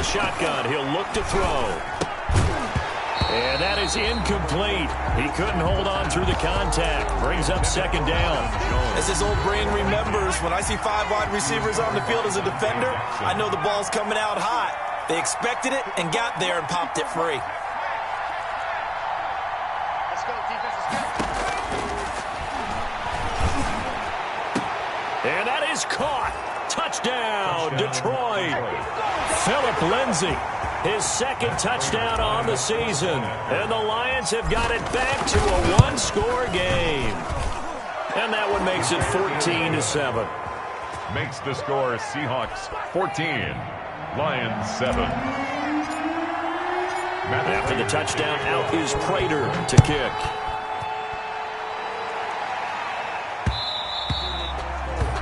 the shotgun. He'll look to throw. And that is incomplete. He couldn't hold on through the contact. Brings up second down. As his old brain remembers, when I see 5 wide receivers on the field as a defender, I know the ball's coming out hot. They expected it and got there and popped it free. Let's go, defense. And that is caught. Touchdown, Detroit. Philip Lindsay, his second touchdown on the season. And the Lions have got it back to a one-score game. And that one makes it 14-7. Makes the score Seahawks 14, Lions 7. After the touchdown, out is Prater to kick.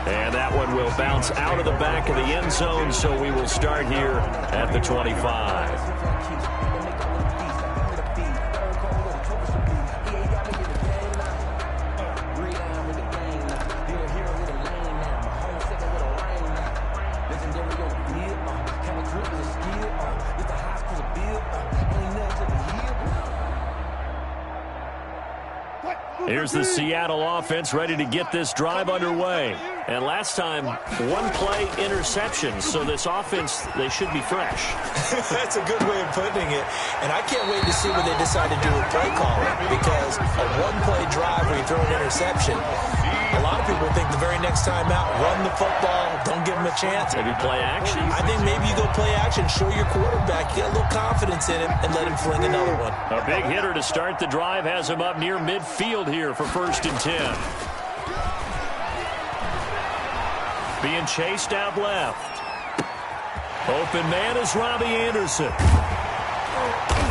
And that one will bounce out of the back of the end zone, so we will start here at the 25. Here's the Seattle offense ready to get this drive underway. And last time, one-play interception. So this offense, they should be fresh. That's a good way of putting it. And I can't wait to see what they decide to do with play calling. Because a one-play drive where you throw an interception, a lot of people think the very next time out, run the football, don't give them a chance. Maybe play action. I think maybe you go play action, show your quarterback, get a little confidence in him, and let him fling another one. A big hitter to start the drive has him up near midfield here for 1st and 10. Being chased out left. Open man is Robbie Anderson.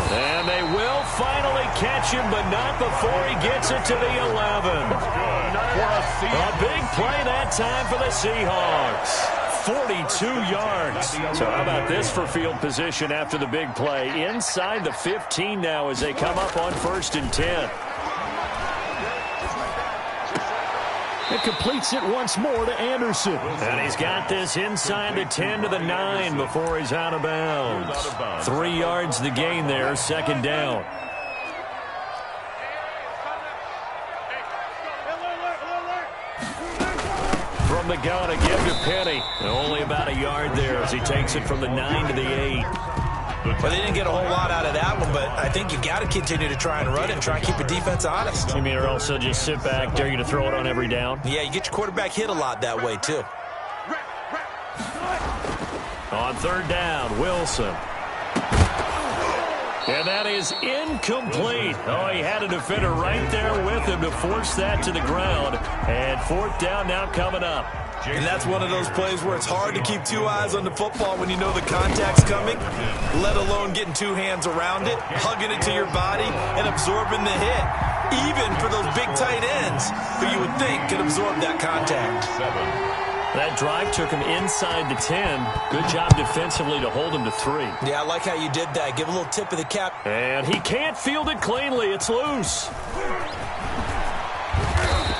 And they will finally catch him, but not before he gets it to the 11. A big play that time for the Seahawks. 42 yards. So how about this for field position after the big play? Inside the 15 now as they come up on 1st and 10. It completes it once more to Anderson. And he's got this inside the 10 to the 9 before he's out of bounds. 3 yards the gain there, 2nd down. From the gun, a give to Penny. And only about a yard there as he takes it from the 9 to the 8. Well, they didn't get a whole lot out of that one, but I think you got to continue to try and run it and try and keep the defense honest. You mean or also just sit back, dare you to throw it on every down? Yeah, you get your quarterback hit a lot that way, too. On 3rd down, Wilson. And that is incomplete. Oh, he had a defender right there with him to force that to the ground. And 4th down now coming up. And that's one of those plays where it's hard to keep 2 eyes on the football when you know the contact's coming, let alone getting 2 hands around it, hugging it to your body, and absorbing the hit. Even for those big tight ends who you would think could absorb that contact. That drive took him inside the 10. Good job defensively to hold him to 3. Yeah, I like how you did that. Give a little tip of the cap. And he can't field it cleanly. It's loose.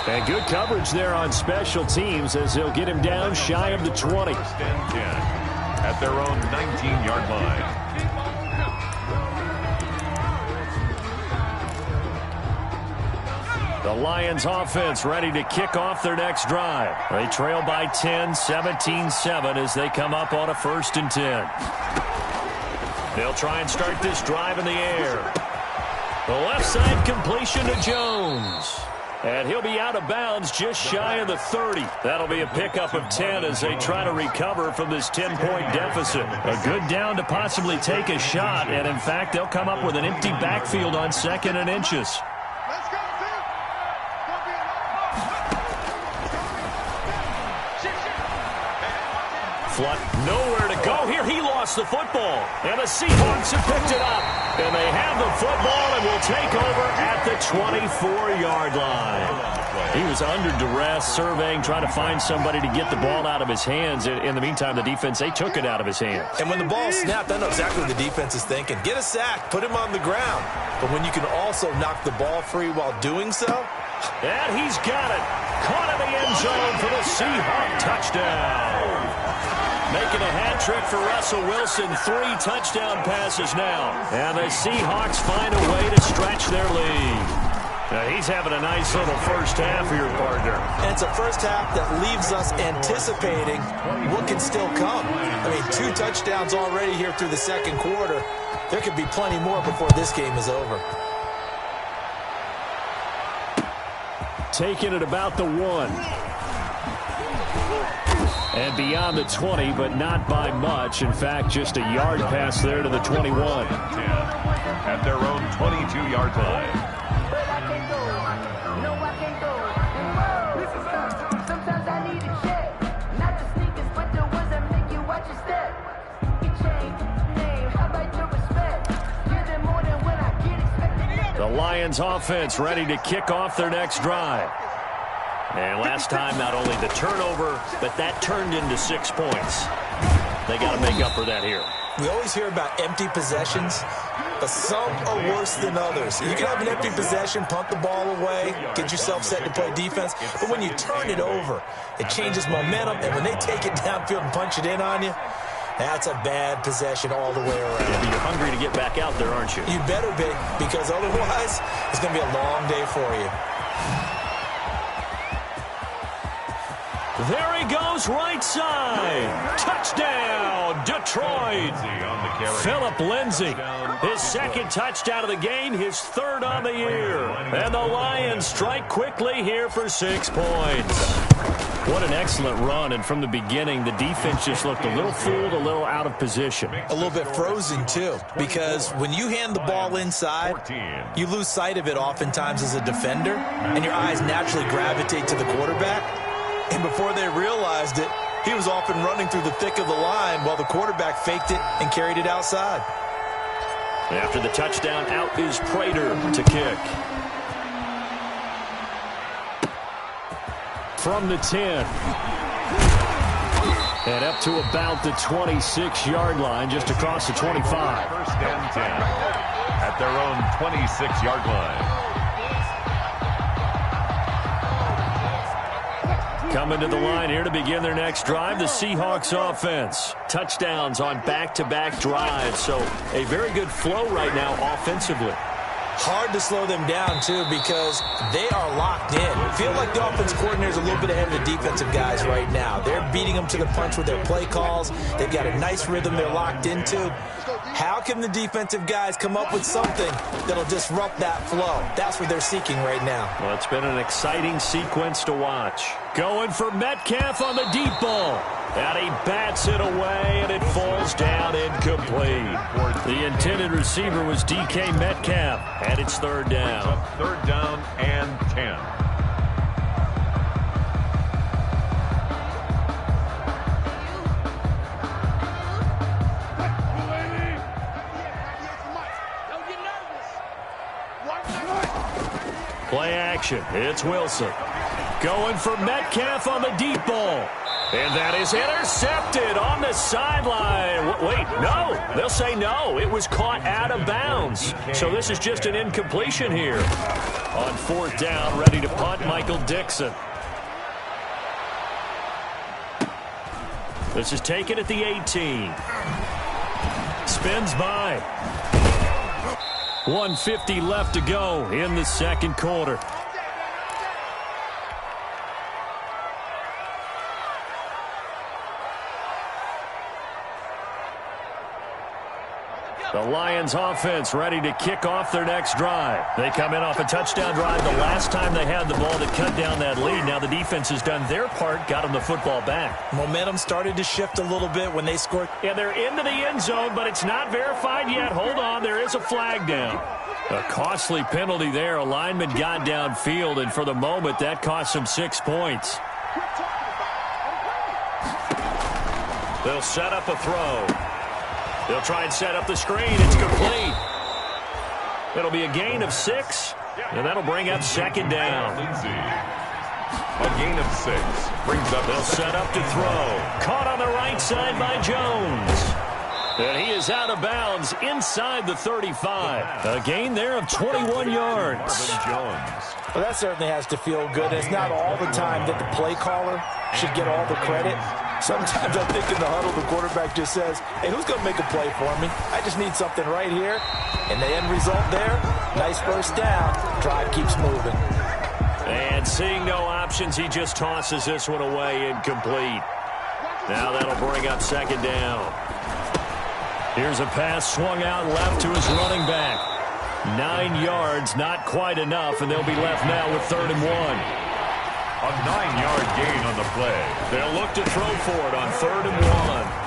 And good coverage there on special teams as they'll get him down shy of the 20. 10 at their own 19-yard line. The Lions offense ready to kick off their next drive. They trail by 10, 17-7 as they come up on a 1st and 10. They'll try and start this drive in the air. The left side completion to Jones. And he'll be out of bounds just shy of the 30. That'll be a pickup of 10 as they try to recover from this 10-point deficit. A good down to possibly take a shot. And, in fact, they'll come up with an empty backfield on 2nd and inches. Flood nowhere to go here. He lost the football. And the Seahawks have picked it up. And they have the football and will take over at the 24-yard line. He was under duress, surveying, trying to find somebody to get the ball out of his hands. In the meantime, the defense, they took it out of his hands. And when the ball snapped, I know exactly what the defense is thinking. Get a sack, put him on the ground. But when you can also knock the ball free while doing so. And he's got it. Caught in the end zone for the Seahawk touchdown. Making a hat trick for Russell Wilson. 3 touchdown passes now. And the Seahawks find a way to stretch their lead. Now he's having a nice little first half here, partner. And it's a first half that leaves us anticipating what can still come. I mean, 2 touchdowns already here through the second quarter. There could be plenty more before this game is over. Taking it about the 1. And beyond the 20, but not by much. In fact, just a yard pass there to the 21. At their own 22-yard line. The Lions offense ready to kick off their next drive. And last time, not only the turnover, but that turned into 6 points. They got to make up for that here. We always hear about empty possessions, but some are worse than others. You can have an empty possession, punt the ball away, get yourself set to play defense, but when you turn it over, it changes momentum, and when they take it downfield and punch it in on you, that's a bad possession all the way around. Yeah, but you're hungry to get back out there, aren't you? You better be, because otherwise, it's going to be a long day for you. There he goes, right side. Touchdown, Detroit. Phillip Lindsay, his second touchdown of the game, his 3rd on the year. And the Lions strike quickly here for 6 points. What an excellent run, and from the beginning, the defense just looked a little fooled, a little out of position. A little bit frozen, too, because when you hand the ball inside, you lose sight of it oftentimes as a defender, and your eyes naturally gravitate to the quarterback. And before they realized it, he was off and running through the thick of the line while the quarterback faked it and carried it outside. After the touchdown, out is Prater to kick. From the 10. And up to about the 26-yard line, just across the 25. 1st and 10 at their own 26-yard line. Coming to the line here to begin their next drive, the Seahawks offense. Touchdowns on back-to-back drives, so a very good flow right now offensively. Hard to slow them down, too, because they are locked in. Feel like the offense coordinator is a little bit ahead of the defensive guys right now. They're beating them to the punch with their play calls. They've got a nice rhythm they're locked into. How can the defensive guys come up with something that'll disrupt that flow? That's what they're seeking right now. Well, it's been an exciting sequence to watch. Going for Metcalf on the deep ball. And he bats it away, and it falls down incomplete. The intended receiver was DK Metcalf, and it's 3rd down. 3rd down and 10. Play action. It's Wilson. Going for Metcalf on the deep ball. And that is intercepted on the sideline. Wait, no. They'll say no. It was caught out of bounds. So this is just an incompletion here. On 4th down, ready to punt, Michael Dixon. This is taken at the 18. Spins by. 1:50 left to go in the second quarter. The Lions offense ready to kick off their next drive. They come in off a touchdown drive the last time they had the ball to cut down that lead. Now the defense has done their part, got them the football back. Momentum started to shift a little bit when they scored. Yeah, they're into the end zone, but it's not verified yet. Hold on, there is a flag down. A costly penalty there. A lineman got downfield, and for the moment, that cost them 6 points. They'll set up a throw. They'll try and set up the screen. It's complete. It'll be a gain of 6, and that'll bring up 2nd down. A gain of 6 brings up. They'll set up to throw. Caught on the right side by Jones. And he is out of bounds inside the 35. A gain there of 21 yards. Well, that certainly has to feel good. It's not all the time that the play caller should get all the credit. Sometimes I think in the huddle, the quarterback just says, hey, who's going to make a play for me? I just need something right here. And the end result there, nice first down. Drive keeps moving. And seeing no options, he just tosses this one away, incomplete. Now that'll bring up second down. Here's a pass swung out left to his running back. 9 yards, not quite enough, and they'll be left now with 3rd and 1. A 9-yard gain on the play. They'll look to throw for it on 3rd and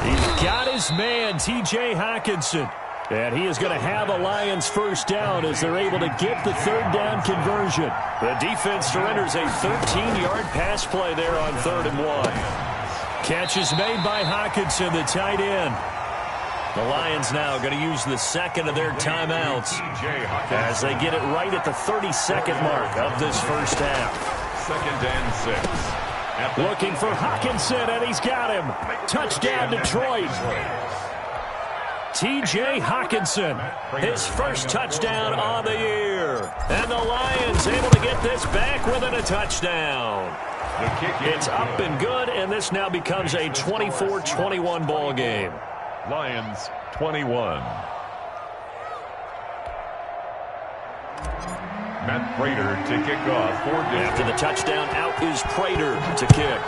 1. He's got his man, T.J. Hockenson. And he is going to have a Lions first down as they're able to get the 3rd down conversion. The defense surrenders a 13-yard pass play there on 3rd and 1. Catch is made by Hockenson, the tight end. The Lions now going to use the second of their timeouts as they get it right at the 32nd mark of this first half. 2nd and 6. Looking for Hockenson, and he's got him. Touchdown, Detroit. T.J. Hockenson, his first touchdown on the year. And the Lions able to get this back within a touchdown. It's up and good, and this now becomes a 24-21 ball game. Lions 21. Matt Prater to kick off. After the touchdown, out is Prater to kick.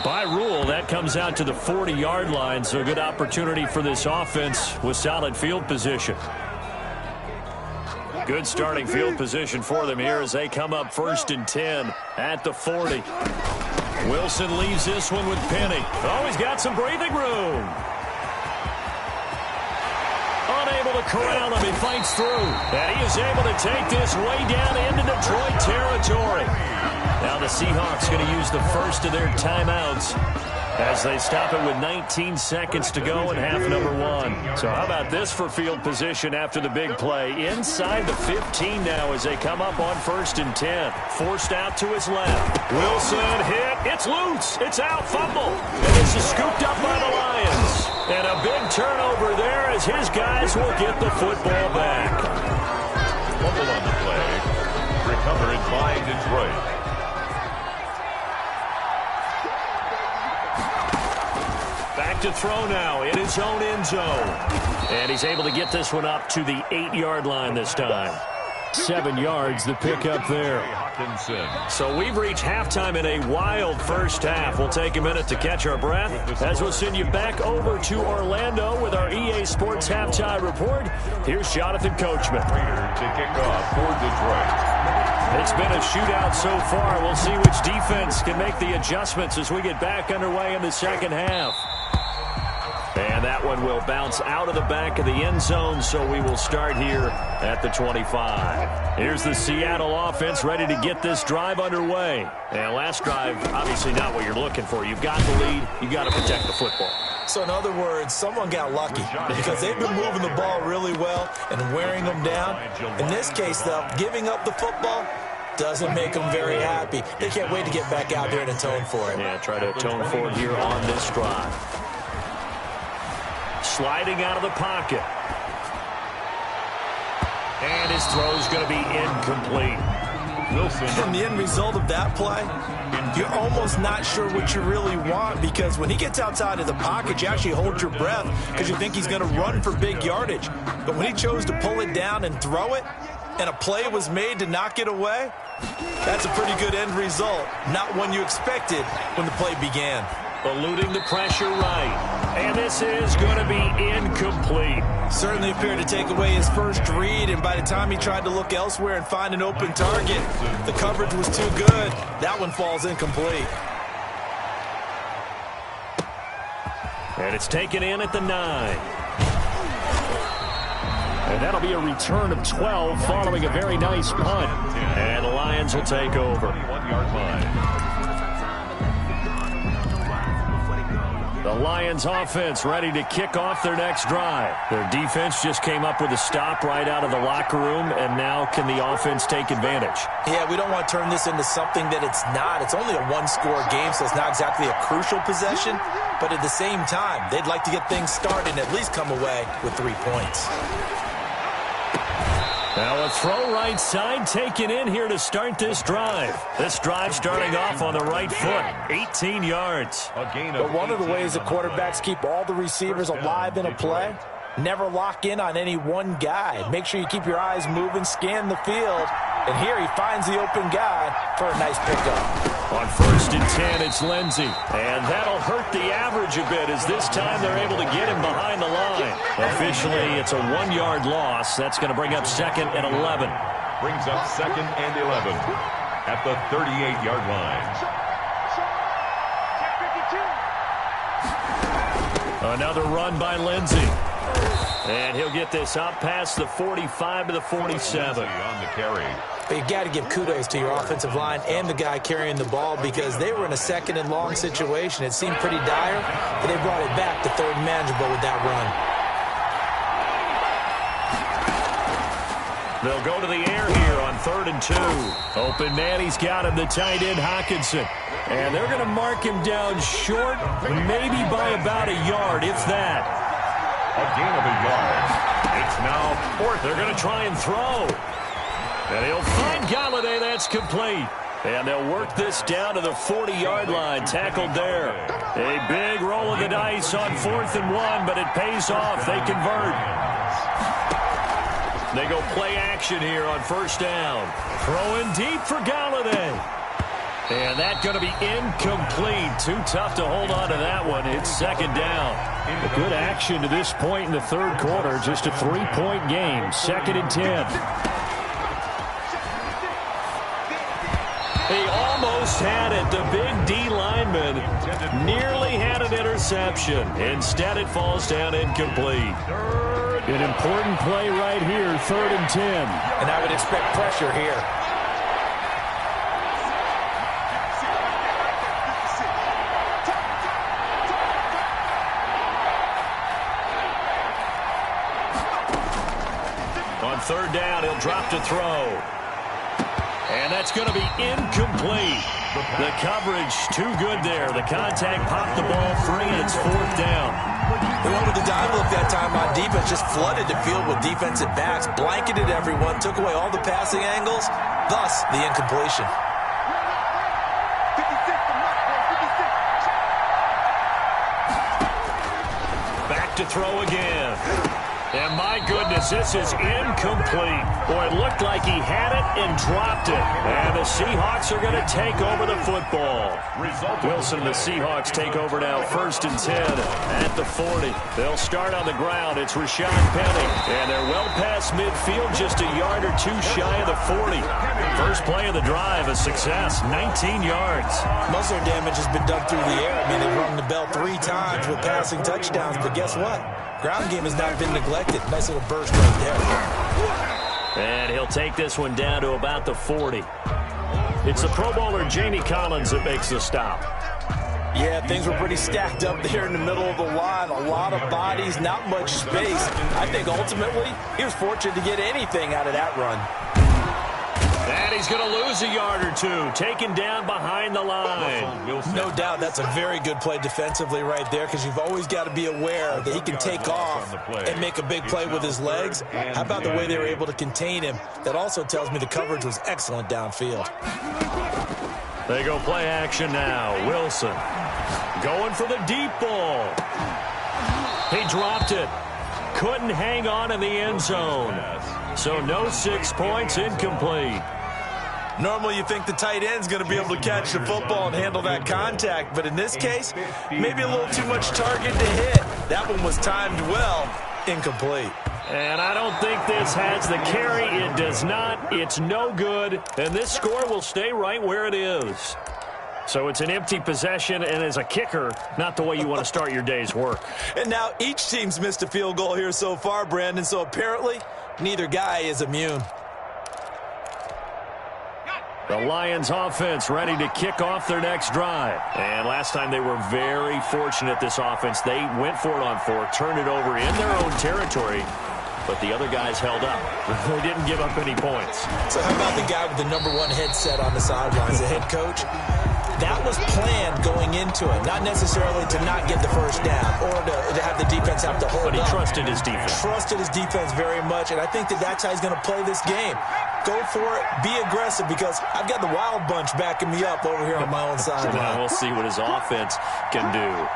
By rule, that comes out to the 40-yard line, so a good opportunity for this offense with solid field position. Good starting field position for them here as they come up 1st and 10 at the 40. Wilson leaves this one with Penny. Oh, he's got some breathing room. Unable to corral him. He fights through. And he is able to take this way down into Detroit territory. Now the Seahawks going to use the first of their timeouts as they stop it with 19 seconds to go in half number 1. So how about this for field position after the big play? Inside the 15 now as they come up on 1st and 10. Forced out to his left. Wilson hit. It's loose. It's out. Fumble. And this is scooped up by the Lions. And a big turnover there as his guys will get the football back. Fumble on the play. Recovered by Detroit. Back to throw now in his own end zone. And he's able to get this one up to the 8-yard line this time. 7 yards, the pickup there. So we've reached halftime in a wild first half. We'll take a minute to catch our breath as we'll send you back over to Orlando with our EA Sports Halftime Report. Here's Jonathan Coachman. To kick off for Detroit. It's been a shootout so far. We'll see which defense can make the adjustments as we get back underway in the second half. And that one will bounce out of the back of the end zone, so we will start here at the 25. Here's the Seattle offense ready to get this drive underway. And last drive, obviously not what you're looking for. You've got the lead. You've got to protect the football. So in other words, someone got lucky because they've been moving the ball really well and wearing them down. In this case, though, giving up the football doesn't make them very happy. They can't wait to get back out there and atone for it. Yeah, try to atone for it here on this drive. Sliding out of the pocket. And his throw is going to be incomplete. Wilson. And the end result of that play, you're almost not sure what you really want because when he gets outside of the pocket, you actually hold your breath because you think he's going to run for big yardage. But when he chose to pull it down and throw it, and a play was made to knock it away, that's a pretty good end result. Not one you expected when the play began. Eluding the pressure right. And this is going to be incomplete. Certainly appeared to take away his first read, and by the time he tried to look elsewhere and find an open target, the coverage was too good. That one falls incomplete. And it's taken in at the 9. And that'll be a return of 12 following a very nice punt. And the Lions will take over. 1-yard line. The Lions offense ready to kick off their next drive. Their defense just came up with a stop right out of the locker room, and now can the offense take advantage? Yeah, we don't want to turn this into something that it's not. It's only a one-score game, so it's not exactly a crucial possession. But at the same time, they'd like to get things started and at least come away with 3 points. Now a throw right side taken in here to start this drive. This drive starting off on the right foot, 18 yards. But one of the ways that quarterbacks keep all the receivers alive in a play, never lock in on any one guy. Make sure you keep your eyes moving, scan the field. And here he finds the open guy for a nice pickup. On 1st and 10, it's Lindsey. And that'll hurt the average a bit as this time they're able to get him behind the line. Officially, it's a 1-yard loss. That's going to bring up 2nd and 11. Brings up 2nd and 11 at the 38-yard line. Another run by Lindsey. And he'll get this up past the 45 to the 47. On the carry. But you got to give kudos to your offensive line and the guy carrying the ball because they were in a 2nd and long situation. It seemed pretty dire, but they brought it back to 3rd and manageable with that run. They'll go to the air here on 3rd and 2. Open man, he's got him, the tight end Hockenson. And they're going to mark him down short, maybe by about a yard, if that. A gain of a yard. It's now 4th. They're going to try and throw. And he'll find Galladay. That's complete. And they'll work this down to the 40-yard line. Tackled there. A big roll of the dice on 4th and 1, but it pays off. They convert. They go play action here on 1st down. Throwing deep for Galladay. And that's going to be incomplete. Too tough to hold on to that one. It's 2nd down. A good action to this point in the 3rd quarter. Just a 3-point game. 2nd and 10. He almost had it. The big D lineman nearly had an interception. Instead, it falls down incomplete. An important play right here, 3rd and 10. And I would expect pressure here. On 3rd down, he'll drop to throw. And that's going to be incomplete. The coverage too good there. The contact popped the ball free. It's 4th down. They went with the dive look that time on defense. Just flooded the field with defensive backs. Blanketed everyone. Took away all the passing angles. Thus, the incompletion. Back to throw again. And my goodness, this is incomplete. Boy, it looked like he had it and dropped it. And the Seahawks are going to take over the football. Wilson and the Seahawks take over now, 1st and 10 at the 40. They'll start on the ground. It's Rashad Penny. And they're well past midfield, just a yard or two shy of the 40. First play of the drive, a success, 19 yards. Most of their damage has been done through the air. I mean, they've rung the bell 3 times with passing touchdowns. But guess what? Ground game has not been neglected. Nice little burst right there. And he'll take this one down to about the 40. It's the Pro Bowler Jamie Collins that makes the stop. Yeah, things were pretty stacked up there in the middle of the line. A lot of bodies, not much space. I think ultimately he was fortunate to get anything out of that run. And he's going to lose a yard or two, taken down behind the line. No doubt that's a very good play defensively right there because you've always got to be aware that he can take off and make a big play with his legs. How about the way they were able to contain him? That also tells me the coverage was excellent downfield. They go play action now. Wilson going for the deep ball. He dropped it. Couldn't hang on in the end zone. So no 6 points, incomplete. Normally you think the tight end's going to be able to catch the football and handle that contact, but in this case, maybe a little too much target to hit. That one was timed well, incomplete. And I don't think this has the carry. It does not. It's no good. And this score will stay right where it is. So it's an empty possession, and as a kicker, not the way you want to start your day's work. And now each team's missed a field goal here so far, Brandon, so apparently neither guy is immune. The Lions offense ready to kick off their next drive. And last time they were very fortunate, this offense. They went for it on 4, turned it over in their own territory, but the other guys held up. They didn't give up any points. So how about the guy with the #1 headset on the sidelines, the head coach? that was planned going into it, not necessarily to not get the first down or to have the defense have to hold But he up. trusted his defense. Trusted his defense very much, and I think that's how he's going to play this game. Go for it, be aggressive, because I've got the wild bunch backing me up over here on my own sideline. Well, we'll see what his offense can do.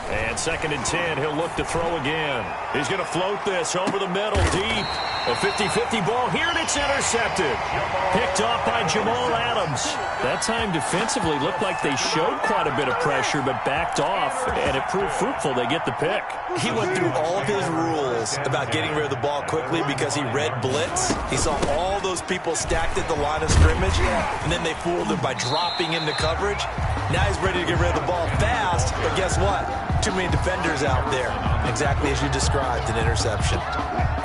And 2nd and 10, he'll look to throw again. He's going to float this over the middle, deep. A 50-50 ball here, and it's intercepted. Picked off by Jamal Adams. That time defensively looked like they showed quite a bit of pressure, but backed off, and it proved fruitful. They get the pick. He went through all of his rules about getting rid of the ball quickly because he read blitz. He saw all those people stacked at the line of scrimmage, and then they fooled him by dropping into coverage. Now he's ready to get rid of the ball fast, but guess what? Too many defenders out there. Exactly as you described, an interception.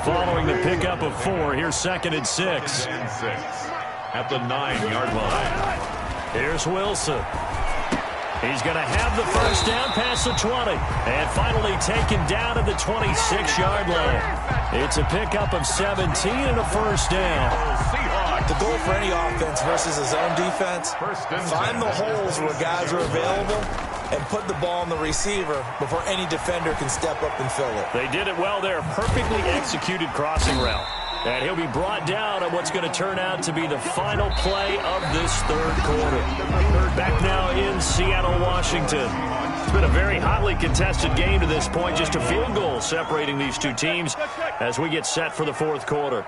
Following the pickup of 4, here's 2nd and 6. At the 9-yard line. Here's Wilson. He's going to have the first down past the 20. And finally taken down at the 26-yard line. It's a pickup of 17 and a first down. The goal for any offense versus his own defense, find the holes where guys are available and put the ball on the receiver before any defender can step up and fill it. They did it well there. Perfectly executed crossing route. And he'll be brought down on what's going to turn out to be the final play of this third quarter. Back now in Seattle, Washington. It's been a very hotly contested game to this point. Just a field goal separating these two teams as we get set for the fourth quarter.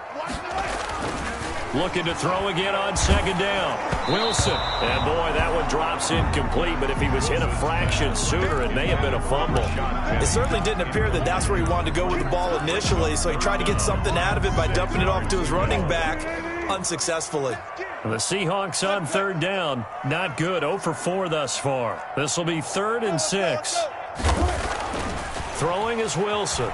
Looking to throw again on 2nd down. Wilson. And boy, that one drops incomplete, but if he was hit a fraction sooner, it may have been a fumble. It certainly didn't appear that that's where he wanted to go with the ball initially, so he tried to get something out of it by dumping it off to his running back unsuccessfully. The Seahawks on 3rd down. Not good. 0 for 4 thus far. This will be 3rd and 6. Throwing is Wilson.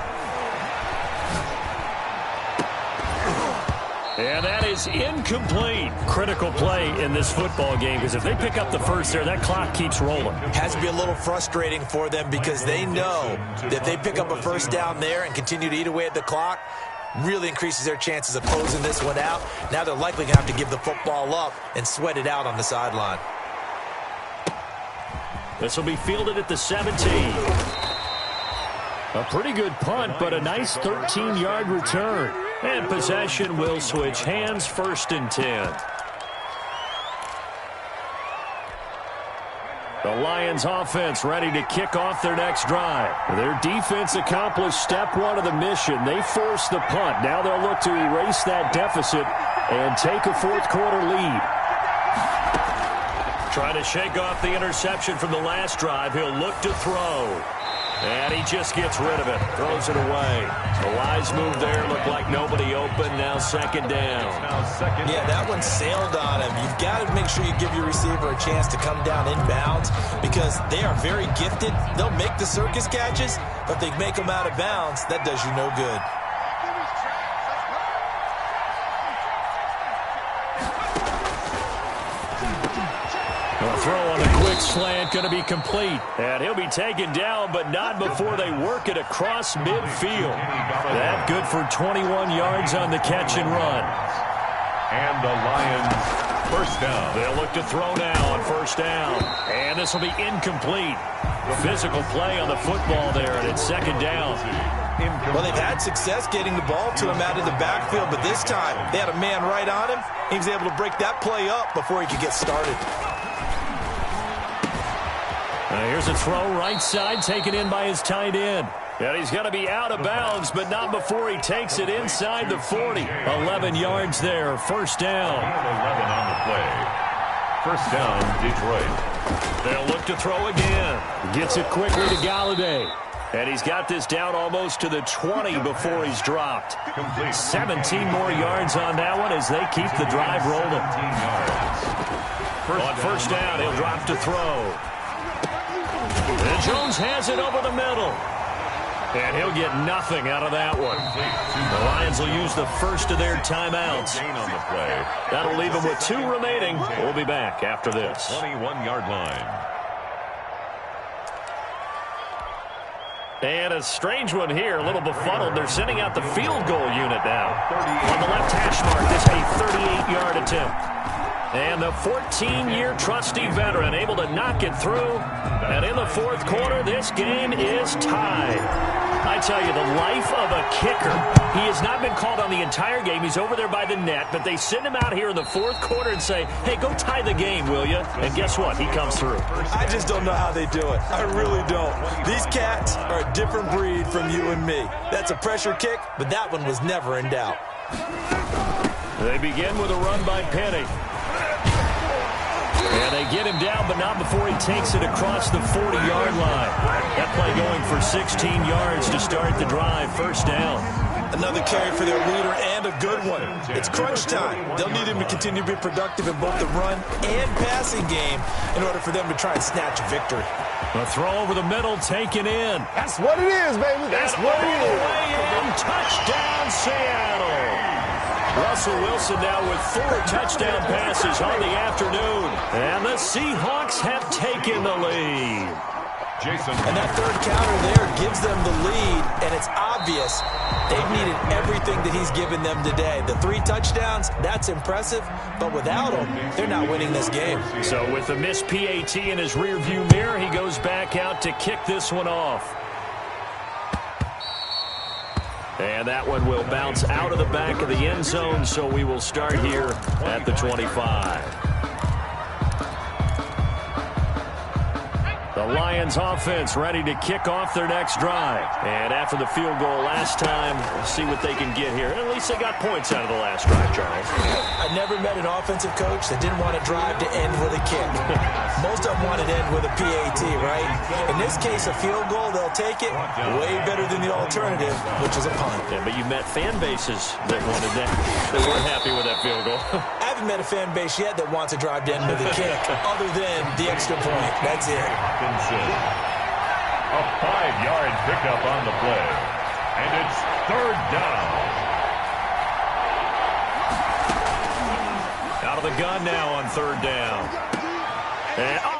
And that is incomplete. Critical play in this football game, because if they pick up the first there, that clock keeps rolling. Has to be a little frustrating for them because they know that if they pick up a first down there and continue to eat away at the clock, really increases their chances of closing this one out. Now they're likely going to have to give the football up and sweat it out on the sideline. This will be fielded at the 17. A pretty good punt, but a nice 13-yard return. And possession will switch hands, 1st and 10. The Lions offense ready to kick off their next drive. Their defense accomplished step 1 of the mission. They forced the punt. Now they'll look to erase that deficit and take a fourth quarter lead. Trying to shake off the interception from the last drive. He'll look to throw. And he just gets rid of it. Throws it away. The wise move there. Looked like nobody open. Now 2nd down. Yeah, that one sailed on him. You've got to make sure you give your receiver a chance to come down inbounds because they are very gifted. They'll make the circus catches, but they make them out of bounds. That does you no good. A throw on the quick slant going to be complete. And he'll be taken down, but not before they work it across midfield. That good for 21 yards on the catch and run. And the Lions first down. They'll look to throw now on 1st down. And this will be incomplete. Physical play on the football there, and it's 2nd down. Well, they've had success getting the ball to him out of the backfield, but this time they had a man right on him. He was able to break that play up before he could get started. Here's a throw right side taken in by his tight end. And he's going to be out of bounds, but not before he takes it inside the 40. 11 yards there, 1st down. 11 on the play. 1st down, Detroit. They'll look to throw again. Gets it quickly to Galladay. And he's got this down almost to the 20 before he's dropped. 17 more yards on that one as they keep the drive rolling. On 1st down, he'll drop to throw. And Jones has it over the middle. And he'll get nothing out of that one. The Lions will use the first of their timeouts. That'll leave them with 2 remaining. We'll be back after this. 21-yard line. And a strange one here, a little befuddled. They're sending out the field goal unit now. On the left hash mark, this is a 38-yard attempt. And the 14-year trusty veteran able to knock it through. And in the fourth quarter, this game is tied. I tell you, the life of a kicker. He has not been called on the entire game. He's over there by the net, but they send him out here in the fourth quarter and say, hey, go tie the game, will you? And guess what? He comes through. I just don't know how they do it. I really don't. These cats are a different breed from you and me. That's a pressure kick, but that one was never in doubt. They begin with a run by Penny. And they get him down, but not before he takes it across the 40-yard line. That play going for 16 yards to start the drive. First down. Another carry for their leader and a good one. It's crunch time. They'll need him to continue to be productive in both the run and passing game in order for them to try and snatch a victory. A throw over the middle, taken in. That's what it is, baby. That's what it is. Way in. Touchdown, Seattle. Russell Wilson now with 4 touchdown passes on the afternoon. And the Seahawks have taken the lead. And that third counter there gives them the lead, and it's obvious they've needed everything that he's given them today. The 3 touchdowns, that's impressive, but without him, they're not winning this game. So with the missed PAT in his rearview mirror, he goes back out to kick this one off. And that one will bounce out of the back of the end zone, so we will start here at the 25. The Lions offense ready to kick off their next drive. And after the field goal last time, we'll see what they can get here. At least they got points out of the last drive, Charles. I've never met an offensive coach that didn't want a drive to end with a kick. Most of them want it to end with a PAT, right? In this case, a field goal, they'll take it. Way better than the alternative, which is a punt. Yeah, but you met fan bases that wanted that. They weren't happy with that field goal. I haven't met a fan base yet that wants a drive to end with a kick, other than the extra point. That's it. A 5-yard pickup on the play. And it's third down. Out of the gun now on third down. And